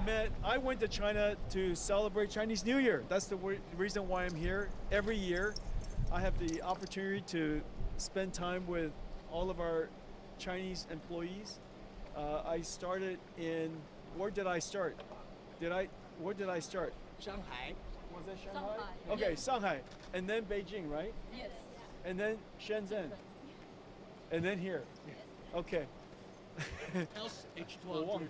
I went to China to celebrate Chinese New Year. That's the reason why I'm here. Every year, I have the opportunity to spend time with all of our Chinese employees. I started in, where did I start? Where did I start? Shanghai. Was it Shanghai? Okay, yes. Shanghai. And then Beijing, right? Yes. And then Shenzhen. And then here. Yes. Okay. How's H200?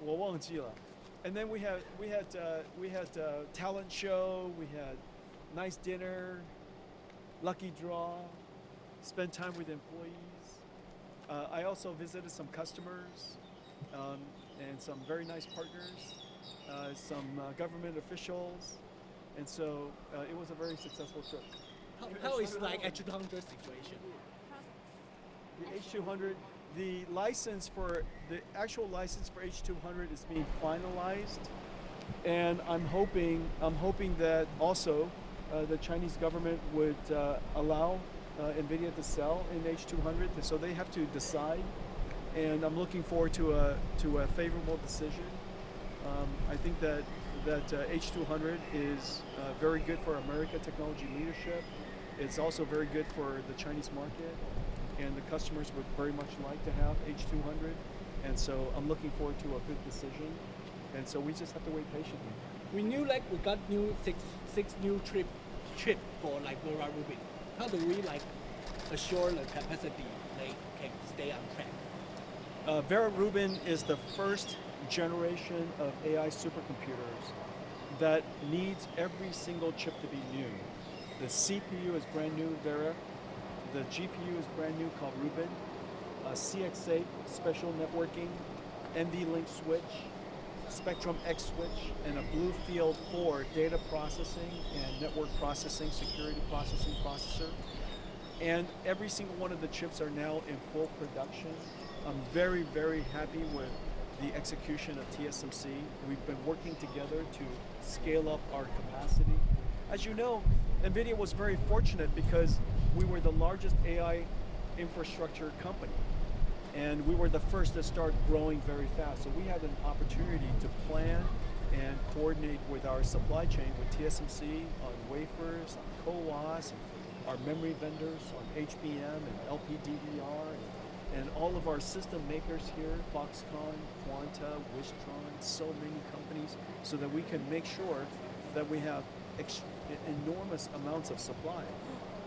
我忘记了. And then we had talent show, we had nice dinner, lucky draw, spend time with employees. I also visited some customers and some very nice partners, some government officials, and so it was a very successful trip. How is like H200 situation? The H200, the actual license for H200 is being finalized, and I'm hoping that also the Chinese government would allow NVIDIA to sell in H200. So they have to decide, and I'm looking forward to a favorable decision. I think that H200 is very good for American technology leadership. It's also very good for the Chinese market, and the customers would very much like to have H200. And so I'm looking forward to a good decision. And so we just have to wait patiently. We knew like we got six new chip for like Vera Rubin. How do we like assure the capacity they can stay on track? Vera Rubin is the first generation of AI supercomputers that needs every single chip to be new. The CPU is brand new, Vera. The GPU is brand new, called Rubin. CX8 special networking, NVLink switch, Spectrum X switch, and a Bluefield 4 data processing and network processing, security processing processor. And every single one of the chips are now in full production. I'm very, very happy with the execution of TSMC. We've been working together to scale up our capacity. As you know, NVIDIA was very fortunate because we were the largest AI infrastructure company, and we were the first to start growing very fast. So we had an opportunity to plan and coordinate with our supply chain, with TSMC on wafers, on CoWoS, our memory vendors on HBM and LPDDR, and all of our system makers here, Foxconn, Quanta, Wistron, so many companies, so that we can make sure that we have enormous amounts of supply,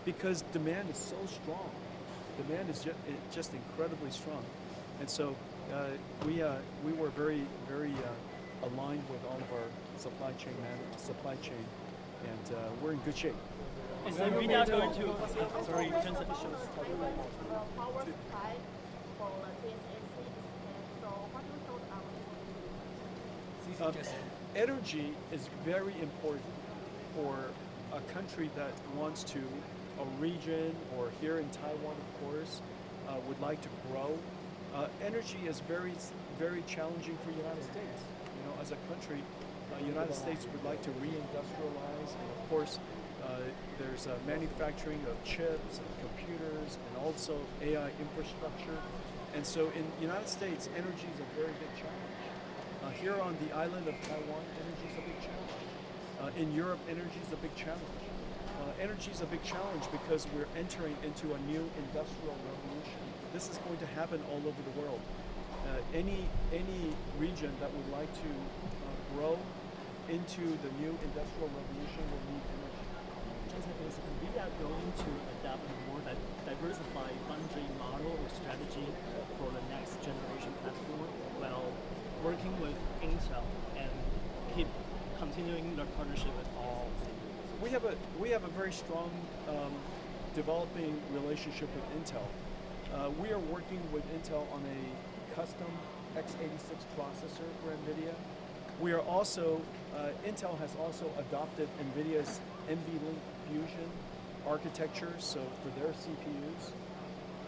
because demand is so strong. Demand is just incredibly strong, and so we were very, very aligned with all of our supply chain, and we're in good shape. Is NVIDIA going to Power supply for TSMC, so what do you thought about it? Energy is very important for a country that wants to, a region, or here in Taiwan, of course, would like to grow. Energy is very, very challenging for the United States. You know, as a country, the United States would like to reindustrialize, and of course, there's manufacturing of chips and computers and also AI infrastructure. And so in the United States, energy is a very big challenge. Here on the island of Taiwan, energy is a big challenge. In Europe, energy is a big challenge. Energy is a big challenge because we're entering into a new industrial revolution. This is going to happen all over the world. Any region that would like to grow into the new industrial revolution will need energy. Is NVIDIA going to adopt a more diversified foundry model or strategy for the next generation platform while working with Intel and keep continuing their partnership with all? We have a very strong developing relationship with Intel. We are working with Intel on a custom x86 processor for NVIDIA. We are also, Intel has also adopted NVIDIA's NVLink Fusion architecture, so for their CPUs.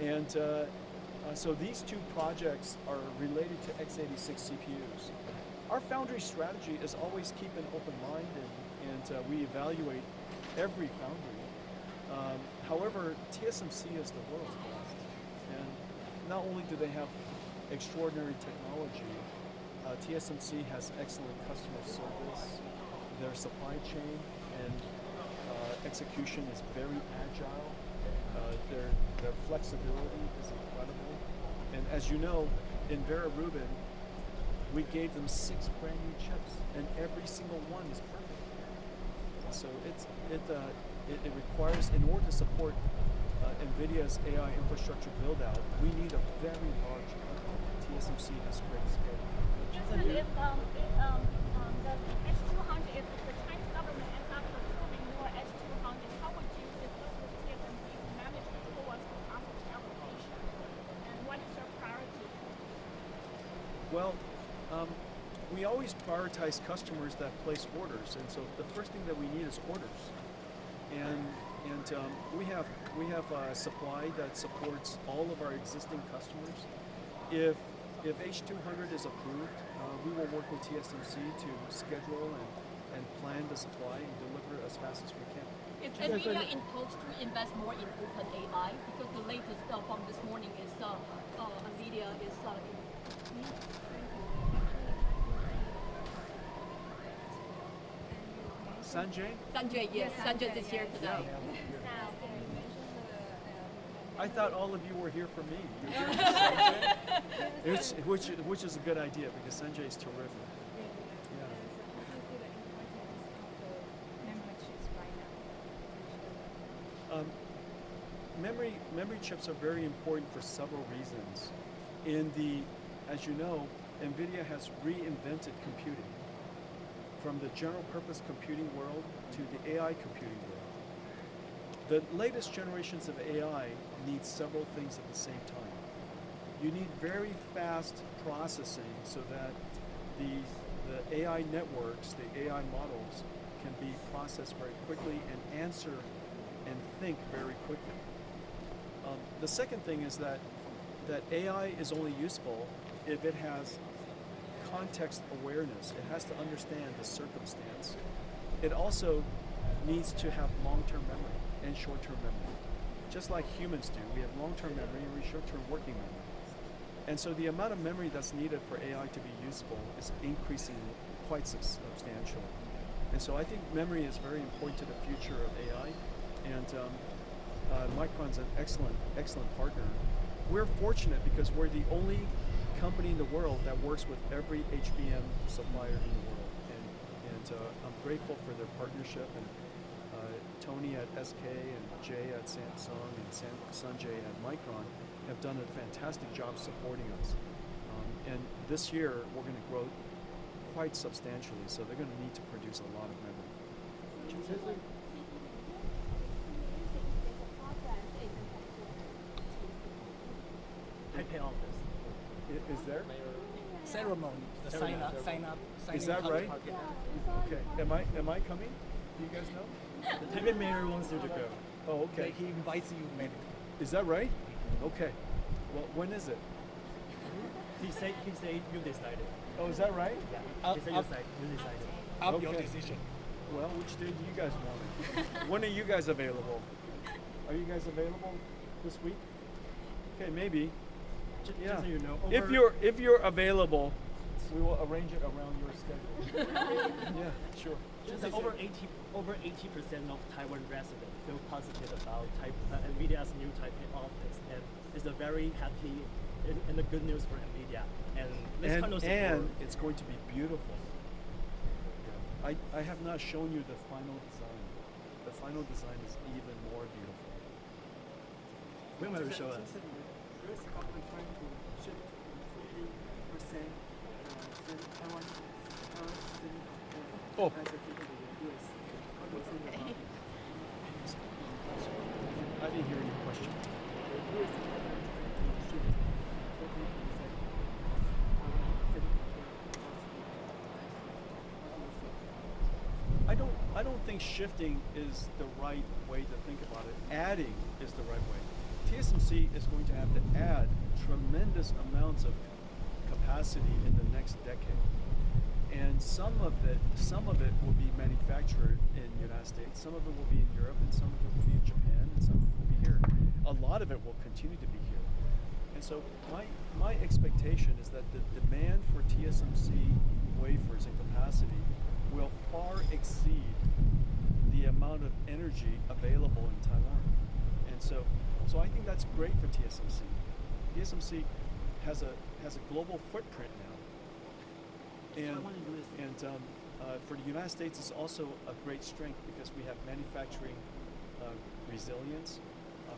And so these two projects are related to x86 CPUs. Our foundry strategy is always keep an open mind, and we evaluate every foundry. However, TSMC is the world's best. And not only do they have extraordinary technology, TSMC has excellent customer service. Their supply chain and execution is very agile. Their flexibility is incredible. And as you know, in Vera Rubin, we gave them 6 brand new chips, and every single one is perfect. So it requires, in order to support NVIDIA's AI infrastructure build out, we need a very large company. TSMC has great scale. Even if the H200, if the Chinese government ends up approving more H200, how would you discuss with TSMC to manage towards capacity allocation? And what is your priority? Well, we always prioritize customers that place orders, and so the first thing that we need is orders. And we have a supply that supports all of our existing customers. If H200 is approved, we will work with TSMC to schedule and plan the supply and deliver as fast as we can. Is NVIDIA in talks to invest more in OpenAI? Because the latest from this morning is NVIDIA is Sanjay? Sanjay, yes, Sanjay is here today. I thought all of you were here for me. You're here for Sanjay? Which is a good idea because Sanjay is terrific. Memory chips are very important for several reasons. As you know, NVIDIA has reinvented computing from the general purpose computing world to the AI computing world. The latest generations of AI need several things at the same time. You need very fast processing so that the AI networks, the AI models can be processed very quickly and answer and think very quickly. The second thing is that AI is only useful if it has context awareness. It has to understand the circumstance. It also needs to have long-term memory and short-term memory. Just like humans do, we have long-term memory and short-term working memory. And so the amount of memory that's needed for AI to be useful is increasing quite substantially. And so I think memory is very important to the future of AI. And Micron's an excellent partner. We're fortunate because we're the only company in the world that works with every HBM supplier in the world. And I'm grateful for their partnership. And Tony at SK and Jay at Samsung and Sanjay at Micron have done a fantastic job supporting us. And this year, we're going to grow quite substantially, so they're going to need to produce a lot of memory. Taipei office. Is there? Ceremony, the sign up. Is that right? Okay. Am I coming? Do you guys know? The Taipei mayor wants you to go. Oh, okay. He invites you, maybe. Is that right? Okay. Well, when is it? He said you decided. Oh, is that right? Yeah. He said you decided. Up your Okay. decision. Well, which day do you guys want? When are you guys available? Are you guys available this week? Okay, maybe. Just Yeah. so you know, If you're available, we will arrange it around your schedule. Yeah, sure. just like over 80% of Taiwan residents feel positive about NVIDIA's new Taipei office, and it's a very happy and a good news for NVIDIA. And this kind of support. And it's going to be beautiful. I have not shown you the final design. The final design is even more beautiful. When will you show us? US government trying to shift 40% Taiwan Oh. as a people in the US. What do you think about it? I didn't hear your question. The US government trying to shift 40% I don't think shifting is the right way to think about it. Adding is the right way. TSMC is going to have to add tremendous amounts of capacity in the next decade. And some of it will be manufactured in the United States, some of it will be in Europe, and some of it will be in Japan, and some of it will be here. A lot of it will continue to be here. And so my expectation is that the demand for TSMC wafers and capacity will far exceed the amount of energy available in Taiwan. And so I think that's great for TSMC. TSMC has a global footprint now. And for the United States, it's also a great strength because we have manufacturing resilience.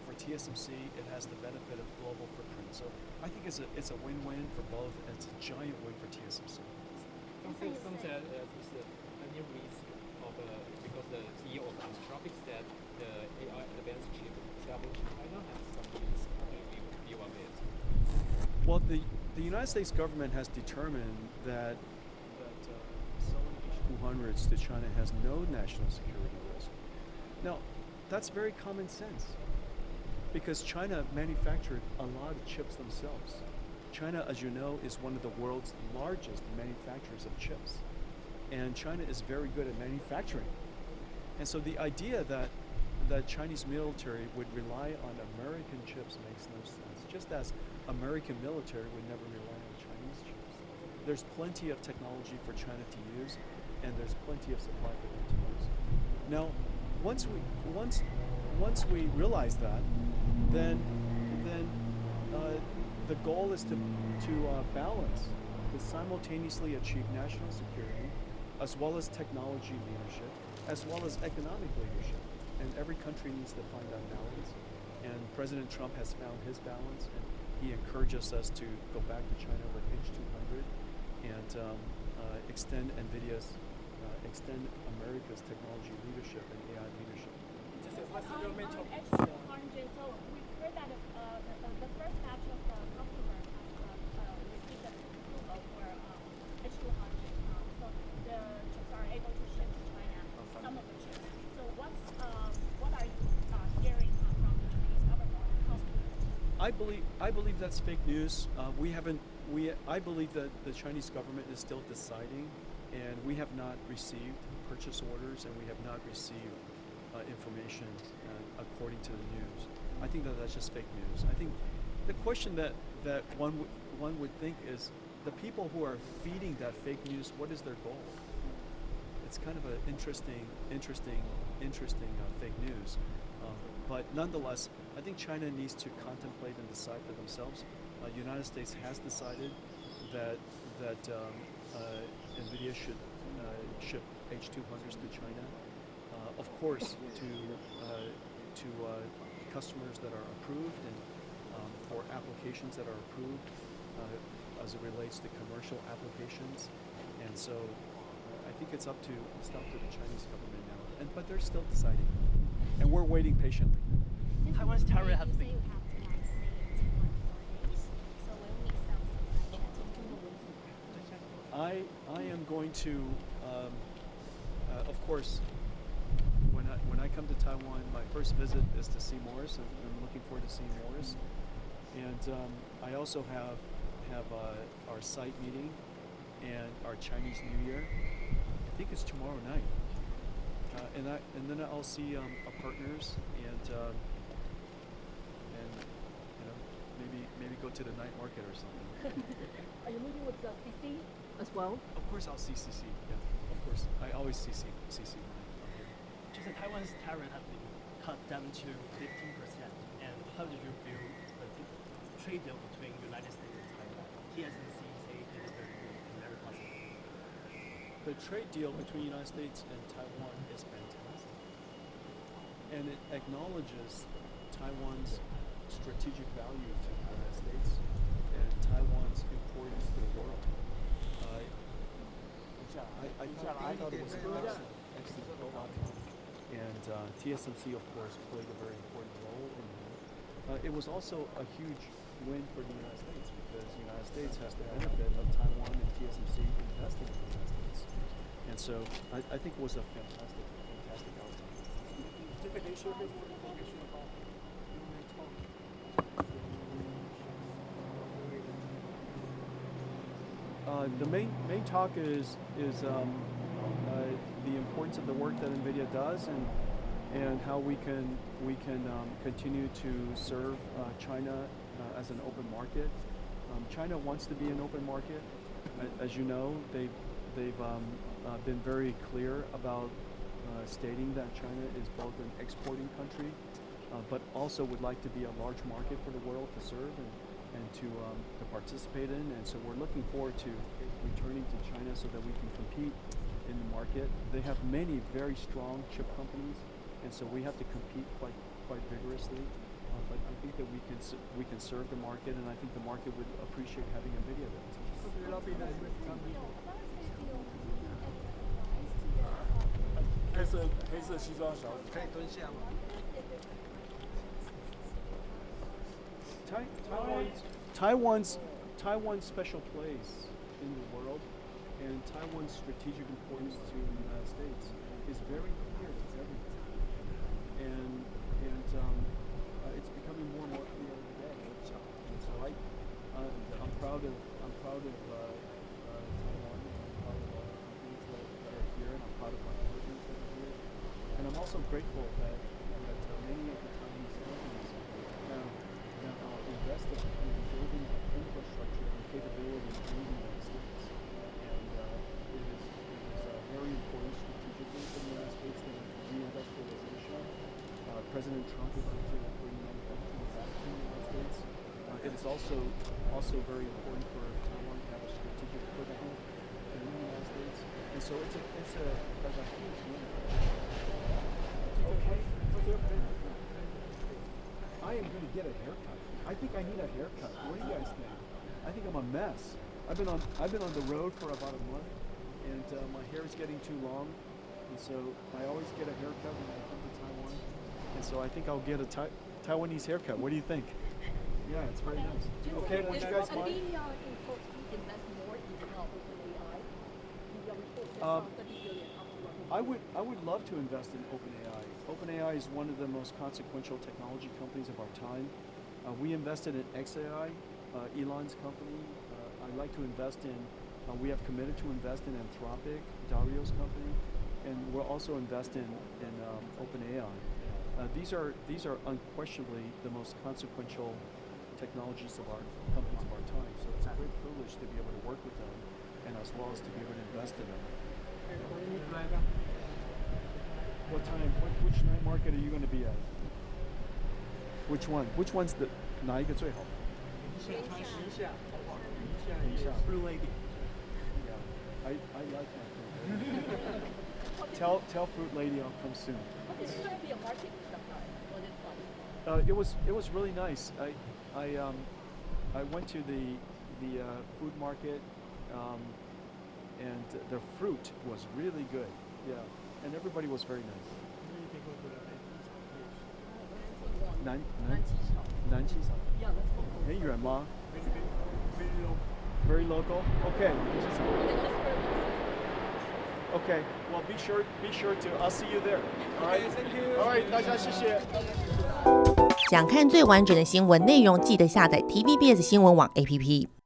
For TSMC, it has the benefit of global footprint. So I think it's a win-win for both, and it's a giant win for TSMC. Some said it's a new risk of because the CEO of Anthropic said the AI advanced chip travel to China has some risk. View on it. Well, the United States government has determined that selling H200s to China has no national security risk. Now, that's very common sense because China manufactured a lot of chips themselves. China, as you know, is one of the world's largest manufacturers of chips. And China is very good at manufacturing. And so the idea that the Chinese military would rely on American chips makes no sense, just as American military would never rely on Chinese chips. There's plenty of technology for China to use, and there's plenty of supply for them to use. Now, once we realize that, then the goal is to balance, to simultaneously achieve national security, as well as technology leadership, as well as economic leadership. And every country needs to find that balance. And President Trump has found his balance, and he encourages us to go back to China with H200 and extend America's technology leadership and AI leadership. On H200, so we've heard that the first batch of the customers has received the approval for H200. So the chips are able to ship to China, some of the chips. So what are you hearing from the Chinese government? I believe that's fake news. I believe that the Chinese government is still deciding, and we have not received purchase orders, and we have not received information according to the news. I think that that's just fake news. I think the question that one would think is the people who are feeding that fake news, what is their goal? It's kind of an interesting fake news. But nonetheless, I think China needs to contemplate and decide for themselves. The United States has decided that NVIDIA should ship H200s to China. Of course, to customers that are approved and for applications that are approved as it relates to commercial applications. And so I think it's up to the Chinese government now. But they're still deciding, and we're waiting patiently. Taiwan's tariff has You say been. you have to like stay in Taiwan 4 days, so when we sell some I am going to, of course, when I come to Taiwan, my first visit is to see Morris, and I'm looking forward to seeing Morris. And I also have our site meeting and our Chinese New Year. I think it's tomorrow night, and then I'll see our partners and maybe go to the night market or something. Are you meeting with the CC as well? Of course, I'll see CC. Yeah, of course, I always see CC when I'm here. Just Taiwan's tariff has been cut down to 15%. And how did you view the trade deal between United States and Taiwan? TSMC say it is very good and very positive. The trade deal between the United States and Taiwan is fantastic, and it acknowledges Taiwan's strategic value to the United States and Taiwan's importance to the world. I thought it was an excellent outcome, and TSMC, of course, played a very important role in that. It was also a huge win for the United States because the United States has the benefit of Taiwan and TSMC investing in the United States, and so I think it was a fantastic outcome. The main talk is the importance of the work that NVIDIA does and how we can continue to serve China as an open market. China wants to be an open market. As you know, they've been very clear about stating that China is both an exporting country, but also would like to be a large market for the world to serve and to participate in. And so we're looking forward to returning to China so that we can compete in the market. They have many very strong chip companies, and so we have to compete quite vigorously. But I think that we can serve the market, and I think the market would appreciate having NVIDIA there. Taiwan's special place in the world and Taiwan's strategic importance to the United States is very clear to everyone, and it's becoming more and more clear every day. And so I'm proud of Taiwan, and I'm proud of all the companies that are here, and I'm proud of my partners that are here, and I'm also grateful that many of the Chinese companies have invested in building infrastructure and capability in the United States, and it is very important strategically for the United States that reindustrialization. President Trump would like to bring manufacturing back to the United States. It is also very important for Taiwan to have a strategic footprint in the United States, and so it's a huge win. Okay. I am going to get a haircut. I think I need a haircut. What do you guys think? I think I'm a mess. I've been on the road for about a month, and my hair is getting too long, and so I always get a haircut when I come to Taiwan, and so I think I'll get a Taiwanese haircut. What do you think? Yeah, it's very nice. Okay, what you guys mind? NVIDIA in talks to invest more in OpenAI. Your report says 30 billion after I would love to invest in OpenAI. OpenAI is one of the most consequential technology companies of our time. We invested in XAI, Elon's company. I'd like to invest in, we have committed to invest in Anthropic, Dario's company, and we'll also invest in OpenAI. These are unquestionably the most consequential technologies of our companies of our time. So it's a great privilege to be able to work with them, and as well as to be able to invest in them. What time? Which night market are you going to be at? Which one? Which one's the 哪一个最好? Blue lady. Yeah, I like that fruit. Tell fruit lady I'll come soon. It's going to be a market in Shanghai. Was it fun? It was really nice. I went to the food market, and the fruit was really good. Yeah, and everybody was very nice. 南机场 Yeah, let's go. 很远吗? Very local. Okay. Okay. Well, be sure to. I'll see you there. All right. Thank you. All right. 大家谢谢。想看最完整的新闻内容，记得下载 TVBS 新闻网 APP。